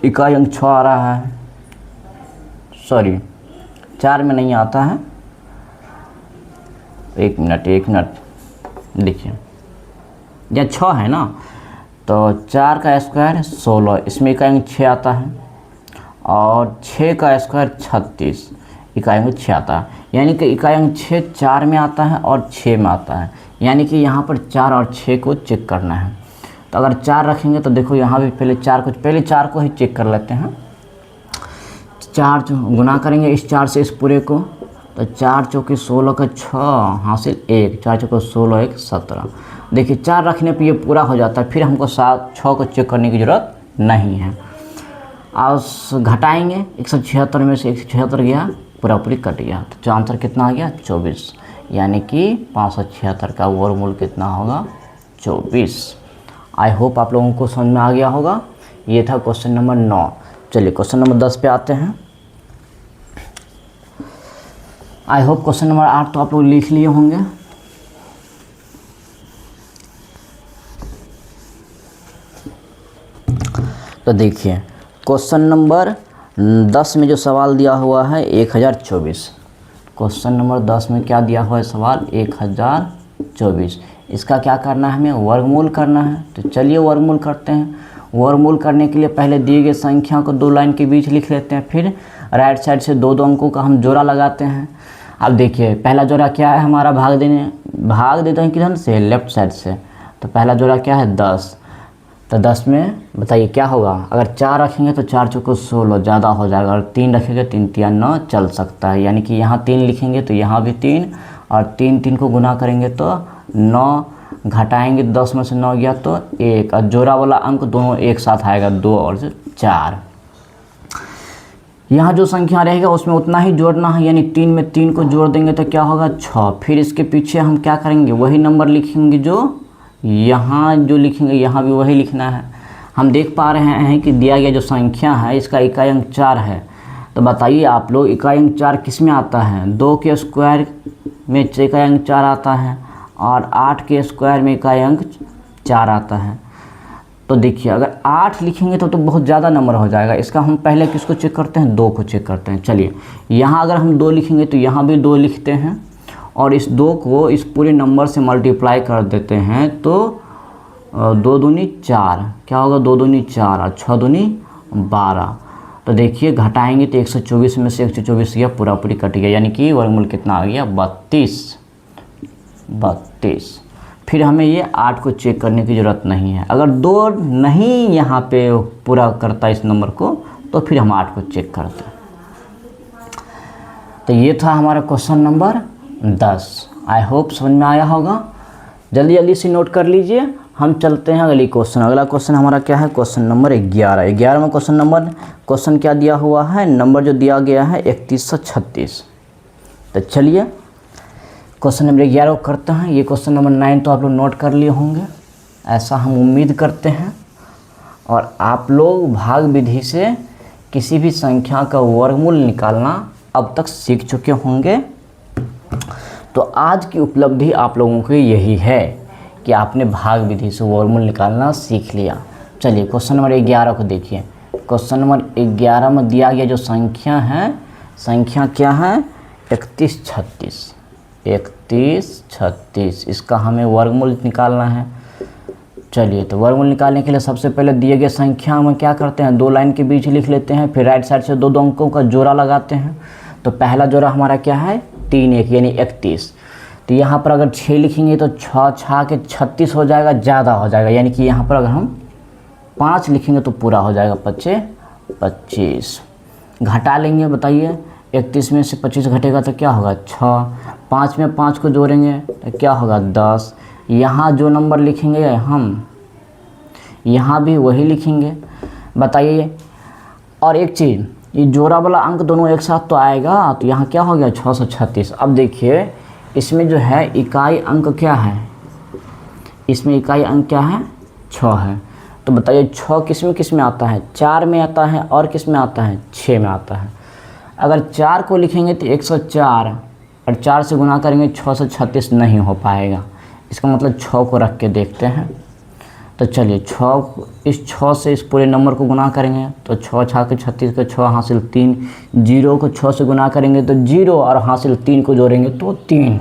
इकाई अंक 6 आ रहा है। सॉरी 4 में नहीं आता है, एक मिनट देखिए, यह 6 है ना, तो 4 का स्क्वायर 16, इसमें इकाई अंक 6 आता है, और 6 का स्क्वायर 36 इकाई अंक 6 आता है। यानी कि इकाई अंक 6 4 में आता है और 6 में आता है, यानी कि यहाँ पर 4 और 6 को चेक करना है। तो अगर 4 रखेंगे तो देखो यहाँ भी पहले 4 को ही चेक कर लेते हैं। 4 गुना करेंगे इस 4 से इस पूरे को, तो 4 चौके 16 का 6 हासिल 1, 4 चौके 16 1 17। देखिए 4 रखने पे ये पूरा हो जाता है, फिर हमको 6 को चेक करने की ज़रूरत नहीं है। और घटाएंगे 176 में से 176 गया, पूरा पूरी कट गया, तो आंसर कितना आ गया 24। यानी कि 576 का वर्गमूल कितना होगा 24। आई होप आप लोगों को समझ में आ गया होगा। ये था क्वेश्चन नंबर 9। चलिए क्वेश्चन नंबर 10 पे आते हैं। आई होप क्वेश्चन नंबर 8 तो आप लोग लिख लिए होंगे। तो देखिए क्वेश्चन नंबर 10 में जो सवाल दिया हुआ है 1024। क्वेश्चन नंबर 10 में क्या दिया हुआ है सवाल 1024। इसका क्या करना है, हमें वर्गमूल करना है। तो चलिए वर्गमूल करते हैं। वर्गमूल करने के लिए पहले दिए गए संख्या को 2 लाइन के बीच लिख लेते हैं, फिर राइट साइड से 2 अंकों का हम जोड़ा लगाते हैं। अब देखिए पहला जोड़ा क्या है हमारा, भाग देते हैं किधर से, लेफ्ट साइड से। तो पहला जोड़ा क्या है 10। तो 10 में बताइए क्या होगा, अगर 4 रखेंगे तो 4 चौको 16 ज़्यादा हो जाएगा, और 3 रखेंगे 3 तिया 9 चल सकता है, यानी कि यहाँ 3 लिखेंगे तो यहाँ भी 3, और 3 को गुना करेंगे तो 9, घटाएंगे 10 में से 9 गया तो 1, और जोड़ा वाला अंक दोनों एक साथ आएगा 2 और 4। यहाँ जो संख्या रहेगा उसमें उतना ही जोड़ना है, यानी 3 में 3 को जोड़ देंगे तो क्या होगा 6। फिर इसके पीछे हम क्या करेंगे, वही नंबर लिखेंगे जो यहाँ जो लिखेंगे यहाँ भी वही लिखना है। हम देख पा रहे हैं कि दिया गया जो संख्या है इसका इकाई अंक 4 है। तो बताइए आप लोग इकाई अंक 4 किस में आता है, 2 के स्क्वायर में इकाई अंक 4 आता है, और 8 के स्क्वायर में इकाई अंक 4 आता है। तो देखिए अगर 8 लिखेंगे तो बहुत ज़्यादा नंबर हो जाएगा। इसका हम पहले किसको चेक करते हैं, 2 को चेक करते हैं। चलिए यहाँ अगर हम 2 लिखेंगे तो यहाँ भी 2 लिखते हैं, और इस 2 को इस पूरे नंबर से मल्टीप्लाई कर देते हैं तो 2 दूनी 4, क्या होगा 2 दूनी 4 और 6 दूनी 12। तो देखिए घटाएंगे तो 124 में से 124 गया, पूरा पूरी कट गया, यानी कि वर्गमूल कितना आ गया 32। फिर हमें ये 8 को चेक करने की ज़रूरत नहीं है। अगर 2 नहीं यहाँ पे पूरा करता इस नंबर को तो फिर हम 8 को चेक करते हैं। तो ये था हमारा क्वेश्चन नंबर 10। आई होप समझ में आया होगा। जल्दी जल्दी से नोट कर लीजिए। हम चलते हैं अगली क्वेश्चन। अगला क्वेश्चन हमारा क्या है, क्वेश्चन नंबर 11। 11 में क्वेश्चन क्या दिया हुआ है, नंबर जो दिया गया है 3136। तो चलिए क्वेश्चन नंबर 11 को करते हैं। ये क्वेश्चन नंबर 9 तो आप लोग नोट कर लिए होंगे, ऐसा हम उम्मीद करते हैं। और आप लोग भाग विधि से किसी भी संख्या का वर्गमूल निकालना अब तक सीख चुके होंगे। तो आज की उपलब्धि आप लोगों की यही है कि आपने भाग विधि से वर्गमूल निकालना सीख लिया। चलिए क्वेश्चन नंबर 11 को देखिए। क्वेश्चन नंबर 11 में दिया गया जो संख्या है, संख्या क्या है 3136। 3136 इसका हमें वर्गमूल निकालना है। चलिए तो वर्गमूल निकालने के लिए सबसे पहले दिए गए संख्या में क्या करते हैं, 2 लाइन के बीच लिख लेते हैं, फिर राइट साइड से 2 अंकों का जोड़ा लगाते हैं। तो पहला जोड़ा हमारा क्या है 3 1 यानी 31। तो यहाँ पर अगर 6 लिखेंगे तो 6 6 के 36 हो जाएगा, ज़्यादा हो जाएगा, यानी कि यहाँ पर अगर हम 5 लिखेंगे तो पूरा हो जाएगा 25। घटा लेंगे, बताइए 31 में से 25 घटेगा तो क्या होगा 6, 5 में 5 को जोड़ेंगे तो क्या होगा 10। यहाँ जो नंबर लिखेंगे हम यहाँ भी वही लिखेंगे, बताइए। और एक चीज़, ये जोड़ा वाला अंक दोनों एक साथ तो आएगा, तो यहाँ क्या हो गया 636। अब देखिए इसमें जो है इकाई अंक क्या है, इसमें इकाई अंक क्या है 6 है। तो बताइए 6 किस में आता है, 4 में आता है, और किस में आता है 6 में आता है। अगर 4 को लिखेंगे तो 104, और 4 से गुना करेंगे 6 से 36 नहीं हो पाएगा। इसका मतलब 6 को रख के देखते हैं। तो चलिए 6 से इस पूरे नंबर को गुना करेंगे तो 6 6 के 36 के 6 हासिल 3, 0 को 6 से गुना करेंगे तो 0, और हासिल 3 को जोड़ेंगे तो 3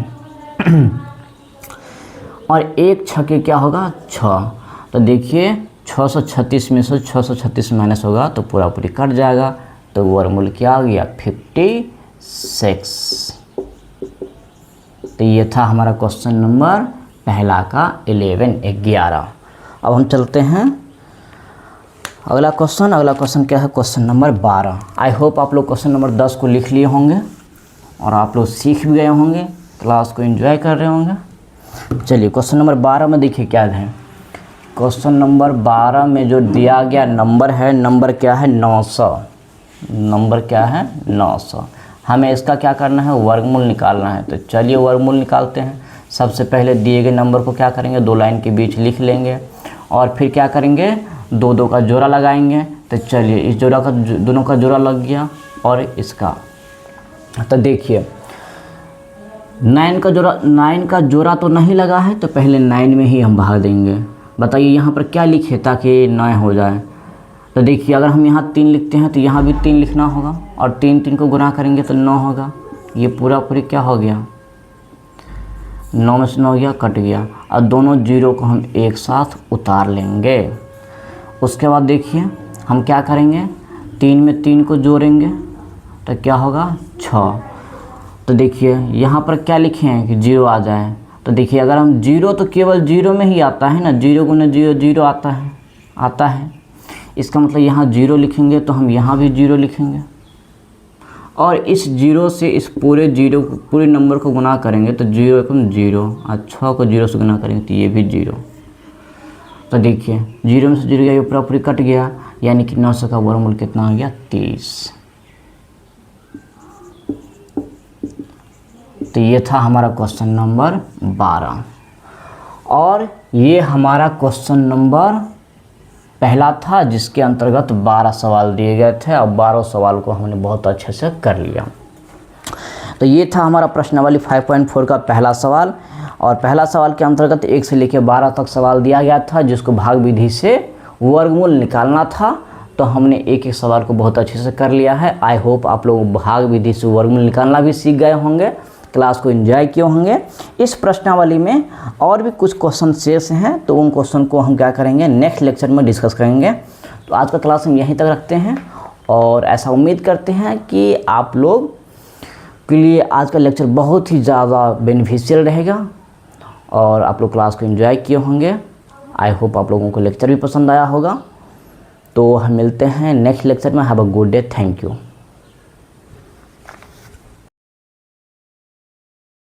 और 1 6 के क्या होगा 6। तो देखिए 636 में से 636 माइनस होगा तो पूरा पूरी कट जाएगा। तो वर्गमूल क्या आ गया 56। तो ये था हमारा क्वेश्चन नंबर पहला का 11। अब हम चलते हैं अगला क्वेश्चन क्या है, क्वेश्चन नंबर 12। आई होप आप लोग क्वेश्चन नंबर 10 को लिख लिए होंगे और आप लोग सीख भी गए होंगे, क्लास को एंजॉय कर रहे होंगे। चलिए क्वेश्चन नंबर 12 में देखिए क्या है। क्वेश्चन नंबर 12 में जो दिया गया नंबर है, नंबर क्या है 900। नंबर क्या है 900। हमें इसका क्या करना है, वर्गमूल निकालना है। तो चलिए वर्गमूल निकालते हैं। सबसे पहले दिए गए नंबर को क्या करेंगे, 2 लाइन के बीच लिख लेंगे, और फिर क्या करेंगे, 2 2 का जोड़ा लगाएंगे। तो चलिए इस जोड़ा का दोनों का जोड़ा लग गया और इसका। तो देखिए 9 का जोड़ा तो नहीं लगा है, तो पहले 9 में ही हम भाग देंगे। बताइए यहाँ पर क्या लिखे ताकि 9 हो जाए। तो देखिए अगर हम यहाँ 3 लिखते हैं तो यहाँ भी 3 लिखना होगा, और 3 3 को गुना करेंगे तो 9 होगा। ये पूरा पूरी क्या हो गया, 9 में से 9 गया, कट गया। और दोनों जीरो को हम एक साथ उतार लेंगे। उसके बाद देखिए हम क्या करेंगे, 3 में 3 को जोड़ेंगे तो क्या होगा 6। तो देखिए यहाँ पर क्या लिखे हैं कि 0 आ जाए। तो देखिए अगर हम 0 तो केवल 0 में ही आता है ना, 0 गुना 0 0 आता है। इसका मतलब यहाँ 0 लिखेंगे तो हम यहाँ भी 0 लिखेंगे, और इस 0 से इस पूरे नंबर को गुना करेंगे तो 0 एकम 0, और 6 को 0 से गुना करेंगे तो ये भी 0। तो देखिए 0 में से 0 गया, ये पूरा पूरी कट गया, यानी कि 900 का वर्गमूल कितना हो गया, 30। तो ये था हमारा क्वेश्चन नंबर 12, और ये हमारा क्वेश्चन नंबर पहला था जिसके अंतर्गत 12 सवाल दिए गए थे, और 12 सवाल को हमने बहुत अच्छे से कर लिया। तो ये था हमारा प्रश्नावली 5.4 का पहला सवाल, और पहला सवाल के अंतर्गत 1 से लेकर 12 तक सवाल दिया गया था, जिसको भाग विधि से वर्गमूल निकालना था। तो हमने एक एक सवाल को बहुत अच्छे से कर लिया है। आई होप आप लोग भाग विधि से वर्गमूल निकालना भी सीख गए होंगे, क्लास को एंजॉय किए होंगे। इस प्रश्नावली में और भी कुछ क्वेश्चन शेष हैं, तो उन क्वेश्चन को हम क्या करेंगे, नेक्स्ट लेक्चर में डिस्कस करेंगे। तो आज का क्लास हम यहीं तक रखते हैं, और ऐसा उम्मीद करते हैं कि आप लोग के लिए आज का लेक्चर बहुत ही ज़्यादा बेनिफिशियल रहेगा, और आप लोग क्लास को एंजॉय किए होंगे। आई होप आप लोगों को लेक्चर भी पसंद आया होगा। तो हम मिलते हैं नेक्स्ट लेक्चर में। Have a good day, thank you.